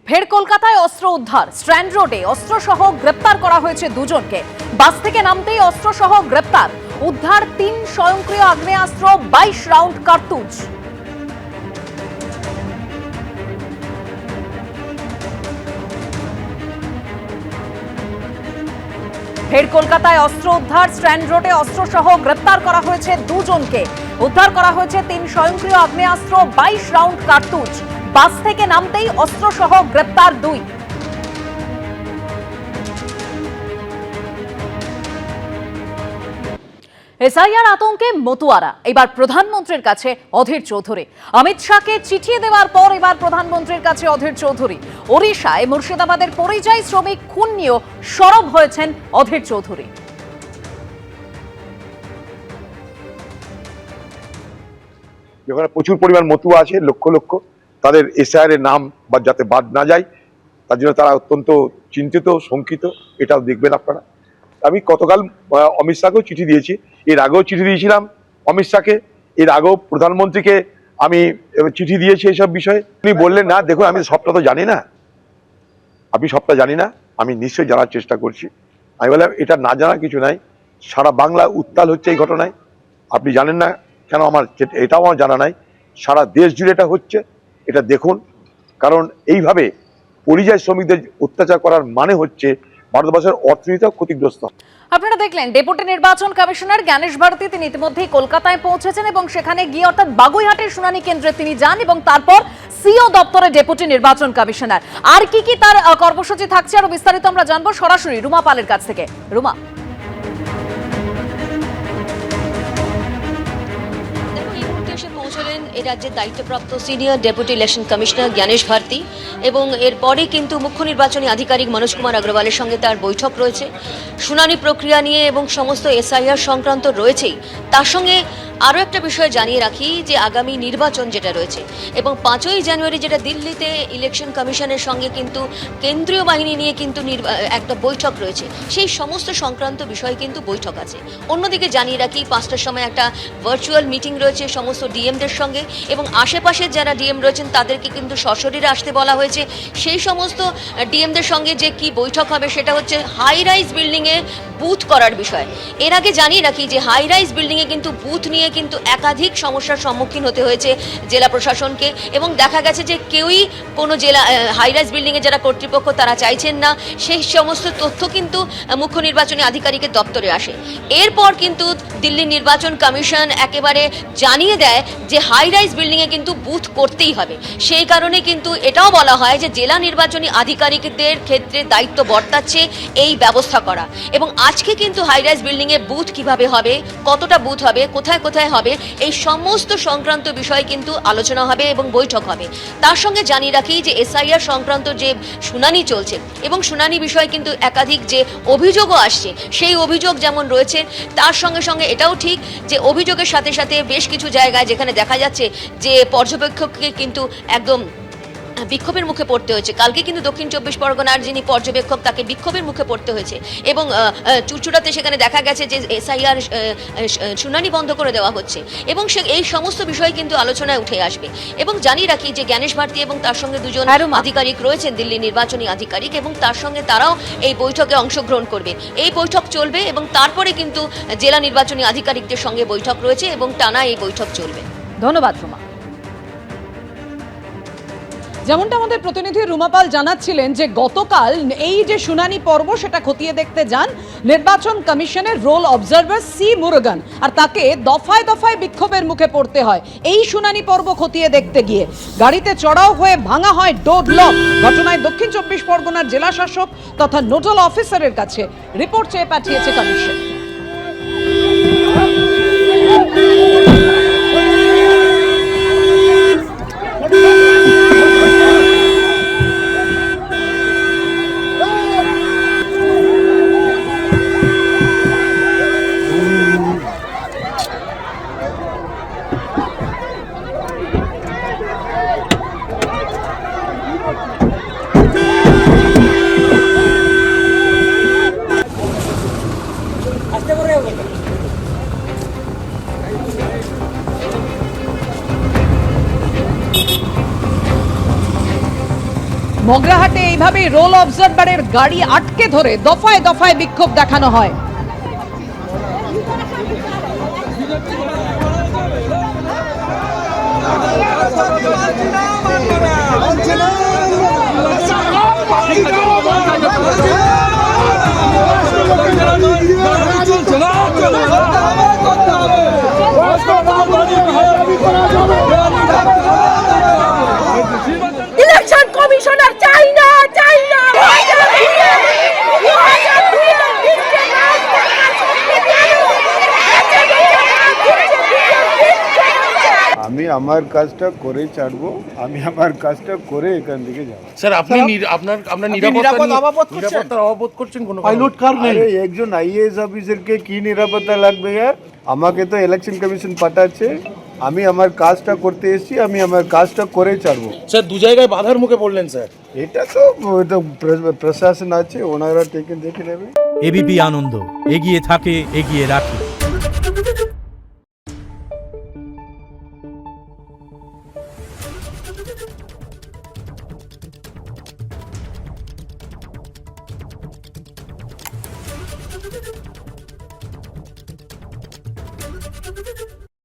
ফের কলকাতায় অস্ত্র উদ্ধার। স্ট্র্যান্ড রোডে অস্ত্রসহ গ্রেপ্তার করা হয়েছে দুজনকে। বাস থেকে নামতেই অস্ত্রসহ গ্রেপ্তার। উদ্ধার 3 স্বয়ংক্রিয় আগ্নেয়াস্ত্র, 22 রাউন্ড কার্তুজ। ফের কলকাতায় অস্ত্র উদ্ধার। স্ট্র্যান্ড রোডে অস্ত্রসহ গ্রেপ্তার করা হয়েছে দুজনকে। উদ্ধার করা হয়েছে 3 স্বয়ংক্রিয় আগ্নেয়াস্ত্র, 22 রাউন্ড কার্তুজ। বাস থেকে নামতেই অস্ত্রসহ গ্রেপ্তার 2। এসআইআর আতঙ্কে মতুয়ারা। এবার প্রধানমন্ত্রীর কাছে অধীর চৌধুরী। অমিত শাহকে চিঠি দেওয়ার পর এবার প্রধানমন্ত্রীর কাছে অধীর চৌধুরী। ওড়িশায় মুর্শিদাবাদের পরিযায়ী শ্রমিক খুন নিয়েও সরব হয়েছেন অধীর চৌধুরী। যেখানে প্রচুর পরিমাণ মতুয়া আছে, লক্ষ লক্ষ, তাদের এসআইআর এর নাম বা যাতে বাদ না যায় তার জন্য তারা অত্যন্ত চিন্তিত, শঙ্কিত। এটাও দেখবেন আপনারা। আমি গতকাল অমিত শাহকেও চিঠি দিয়েছি, এর আগেও চিঠি দিয়েছিলাম অমিত শাহকে, এর আগেও প্রধানমন্ত্রীকে আমি চিঠি দিয়েছি এইসব বিষয়ে। উনি বললেন না, দেখুন আমি সবটা তো জানি না, আপনি সবটা জানি না, আমি নিশ্চয়ই জানার চেষ্টা করছি। আমি বললাম এটা না জানার কিছু নাই, সারা বাংলা উত্তাল হচ্ছে এই ঘটনায়। আপনি জানেন না কেন, আমার এটাও আমার জানা নাই, সারা দেশ জুড়ে এটা হচ্ছে, এটা দেখুন। কারণ এইভাবে পরিযায়ী শ্রমিকদের অত্যাচার করার মানে হচ্ছে ভারতবর্ষের অর্থনীতিও ক্ষতিগ্রস্ত। আপনারা দেখলেন ডেপুটি নির্বাচন কমিশনার জ্ঞানেশ ভারতী তিনি ইতিমধ্যেই কলকাতায় পৌঁছেছেন এবং সেখানে গিয়ে অর্থাৎ বাগুইহাটের শুনানি কেন্দ্রে তিনি যান এবং তারপর সিও দপ্তরে ডেপুটি নির্বাচন কমিশনার। আর কি তার কর্মসূচি থাকছে আরো বিস্তারিত আমরা জানবো সরাসরি রুমা পালের কাছ থেকে। রুমা, পৌঁছলেন এ রাজ্যের দায়িত্বপ্রাপ্ত senior deputy election commissioner Gyanesh Bharati এবং এরপরে কিন্তু মুখ্য নির্বাচনী আধিকারিক মনোজ কুমার আগরওয়ালের সঙ্গে তার বৈঠক রয়েছে শুনানি প্রক্রিয়া নিয়ে এবং সমস্ত এসআইআর সংক্রান্ত রয়েছেই। তার সঙ্গে আরও একটা বিষয় জানিয়ে রাখি যে আগামী নির্বাচন যেটা রয়েছে এবং 5ই জানুয়ারি যেটা দিল্লিতে ইলেকশন কমিশনের সঙ্গে কিন্তু কেন্দ্রীয় বাহিনী নিয়ে কিন্তু একটা বৈঠক রয়েছে, সেই সমস্ত সংক্রান্ত বিষয়ে কিন্তু বৈঠক আছে। অন্যদিকে জানিয়ে রাখি 5টার সময় একটা ভার্চুয়াল মিটিং রয়েছে সমস্ত ডিএমদের সঙ্গে এবং আশেপাশের যারা ডিএম রয়েছেন তাদেরকে কিন্তু সশরীরে আসতে বলা হয়েছে। সেই সমস্ত ডিএমদের সঙ্গে যে কি বৈঠক হবে সেটা হচ্ছে হাই রাইজ বিল্ডিংয়ে বুথ করার বিষয়। এর আগে জানিয়ে রাখি যে হাই রাইজ বিল্ডিংয়ে কিন্তু বুথ নিয়ে কিন্তু একাধিক সমস্যার সম্মুখীন হতে হয়েছে জেলা প্রশাসনকে এবং দেখা গেছে যে কেউই কোনো জেলা হাই রাইজ বিল্ডিংয়ে যারা কর্তৃপক্ষ তারা চাইছেন না, সেই সমস্ত তথ্য কিন্তু মুখ্য নির্বাচনী আধিকারিকের দপ্তরে আসে। এরপর কিন্তু দিল্লি নির্বাচন কমিশন একেবারে জানিয়ে দেয় যে হাই রাইজ বিল্ডিংয়ে কিন্তু বুথ করতেই হবে। সেই কারণে কিন্তু এটাও বলা হয় যে জেলা নির্বাচনী আধিকারিকদের ক্ষেত্রে দায়িত্ব বর্তাচ্ছে এই ব্যবস্থা করা। এবং আজকে কিন্তু হাই রাইজ বিল্ডিংয়ে বুথ কিভাবে হবে, কতটা বুথ হবে, কোথায় কোথায় হবে, এই সমস্ত সংক্রান্ত বিষয় কিন্তু আলোচনা হবে এবং বৈঠক হবে। তার সঙ্গে জানিয়ে রাখি যে এসআইআর সংক্রান্ত যে শুনানি চলছে এবং শুনানি বিষয় কিন্তু একাধিক যে অভিযোগও আসছে, সেই অভিযোগ যেমন রয়েছে তার সঙ্গে সঙ্গে এটাও ঠিক যে অভিযোগের সাথে সাথে বেশ কিছু জায়গায় যেখানে দেখা যাচ্ছে যে পর্যবেক্ষককে কিন্তু একদম বিক্ষোভের মুখে পড়তে হয়েছে। কালকে কিন্তু দক্ষিণ 24 পরগনার যিনি পর্যবেক্ষক তাকে বিক্ষোভের মুখে পড়তে হয়েছে এবং চুচুড়াতে সেখানে দেখা গেছে যে এসআইআর শুনানি বন্ধ করে দেওয়া হচ্ছে এবং এই সমস্ত বিষয় কিন্তু আলোচনায় উঠে আসবে। এবং জানিয়ে রাখি যে জ্ঞানেশ ভারতী এবং তার সঙ্গে দুজন আধিকারিক রয়েছেন দিল্লি নির্বাচনী আধিকারিক এবং তার সঙ্গে তারাও এই বৈঠকে অংশগ্রহণ করবে। এই বৈঠক চলবে এবং তারপরে কিন্তু জেলা নির্বাচনী আধিকারিকদের সঙ্গে বৈঠক রয়েছে এবং টানা এই বৈঠক চলবে। ধন্যবাদ রুমা। যেমনটা আমাদের প্রতিনিধি রুমাপাল জানাচ্ছিলেন যে গতকাল এই যে শুনানি পর্ব সেটা খতিয়ে দেখতে যান নির্বাচন কমিশনের রোল অবজারভার সি মুরুগান, আর তাকে দফায় দফায় বিক্ষোভের মুখে পড়তে হয় এই শুনানি পর্ব খতিয়ে দেখতে গিয়ে। গাড়িতে চড়াও হয়ে ভাঙা হয় ডোর লক। ঘটনায় দক্ষিণ 24 পরগনার জেলা শাসক তথা নোডাল অফিসারের কাছে রিপোর্ট চেয়ে পাঠিয়েছে কমিশন। মগরাহাটে এইভাবেই রোল অবজারভারের গাড়ি আটকে ধরে দফায় দফায় বিক্ষোভ দেখানো হয়। ইলেকশন কমিশনার চাই না, চাই না। আমি আমার কাজটা করে ছাড়বো, আমি আমার কাজটা করে এখান থেকে যাবো। স্যার আপনি আপনার নিরাপত্তার অভাব করছেন কোনো পাইলট কার নেই। আরে একজন আইএএস অফিসারকে কি নিরাপত্তা লাগবে यार? আমাকে তো ইলেকশন কমিশন পাঠাচ্ছে, আমি আমার কাজটা করতে এসেছি, আমি আমার কাজটা করে ছাড়বো। স্যার দু জায়গায় বাধার মুখে পড়লেন স্যার। এটা তো প্রশাসন আছে, ওনারা দেখে নেবে। এবিপি আনন্দ এগিয়ে থাকে, এগিয়ে রাখে। Thank you.